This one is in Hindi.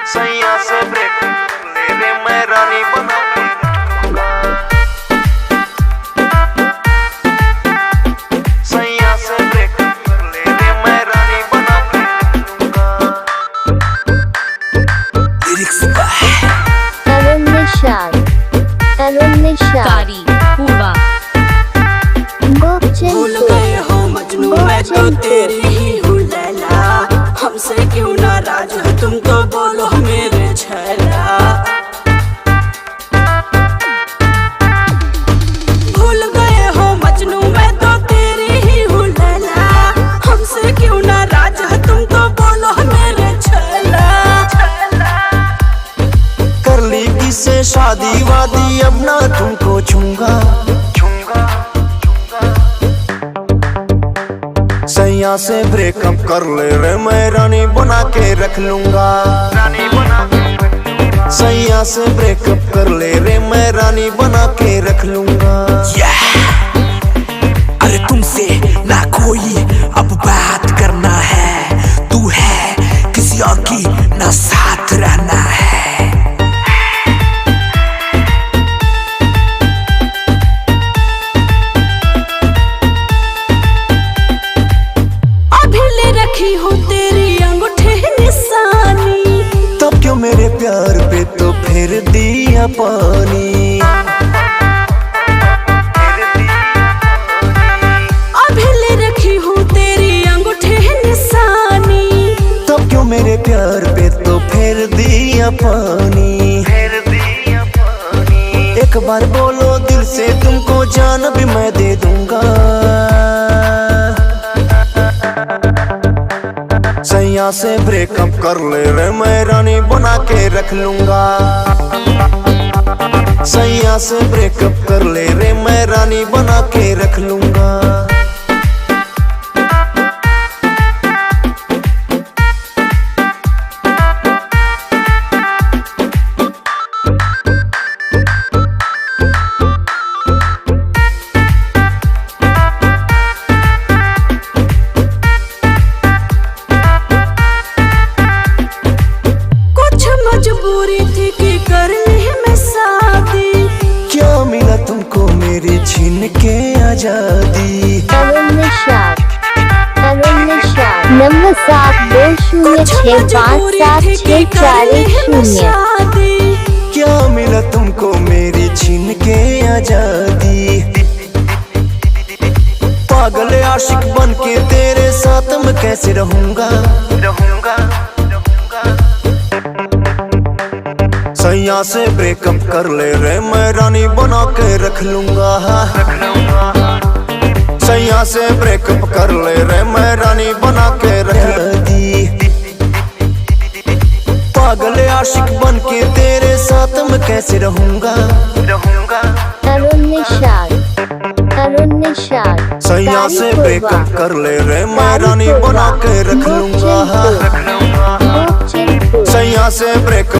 सैया से ब्रेक ले रे मैं रानी बना के रखूंगा। सैया से ब्रेक ले रे मैं रानी बना के रखूंगा। लिरिक्स अरुण निषाद कारी पूर्वा। भूल गए हो मजनू मैं तो तेरी ही हूँ लैला, हमसे क्यों नाराज हो तुम तो बोलो मेरे छैला। भूल गए हो मजनू मैं तो तेरी ही हूँ लैला, हमसे क्यों नाराज हो तुम तो बोलो मेरे छैला। कर ली किससे शादी वादी अब ना तुमको छूंगा। सैया से ब्रेकअप कर ले रे मैं रानी बना के रख लूंगा। सैया से ब्रेकअप कर ले रे मैं रानी बना के रख लूंगा। अरे तुमसे ना कोई अब बात करना है, तू है किसी और की ना साथ रहना है। हो तेरी अंगूठे निशानी, तब क्यों मेरे प्यार पे तो फिर दिया पानी। अभी ले रखी हूँ तेरी अंगूठे निशानी, तब क्यों मेरे प्यार पे तो फिर दिया पानी। एक बार बोलो दिल से तुमको जान भी मैं दे दूंगा। सैया से ब्रेकअप कर ले रे मैं रानी बना के रख लूंगा। सैया से ब्रेकअप कर ले रे मैं रानी बना के रख लूंगा। मजबूरी थी कि कर ली मैं शादी, क्या मिला तुमको मेरी छीन के आजादी। अरुण निषाद नंबर 7206576410। क्या मिला तुमको मेरी छीन के आजादी। पागल आशिक बन के तेरे साथ मैं कैसे रहूंगा। सैया से ब्रेकअप कर ले रे मैं रानी बना के रख लूंगा। सैया से ब्रेकअप कर ले रे मैं रानी बना के रख दी। पागल आशिक बन के तेरे साथ मैं कैसे रहूंगा। अरुण निषाद सैया से ब्रेकअप कर ले रे मैं रानी बना के रख लूंगा। सैया से ब्रेकअप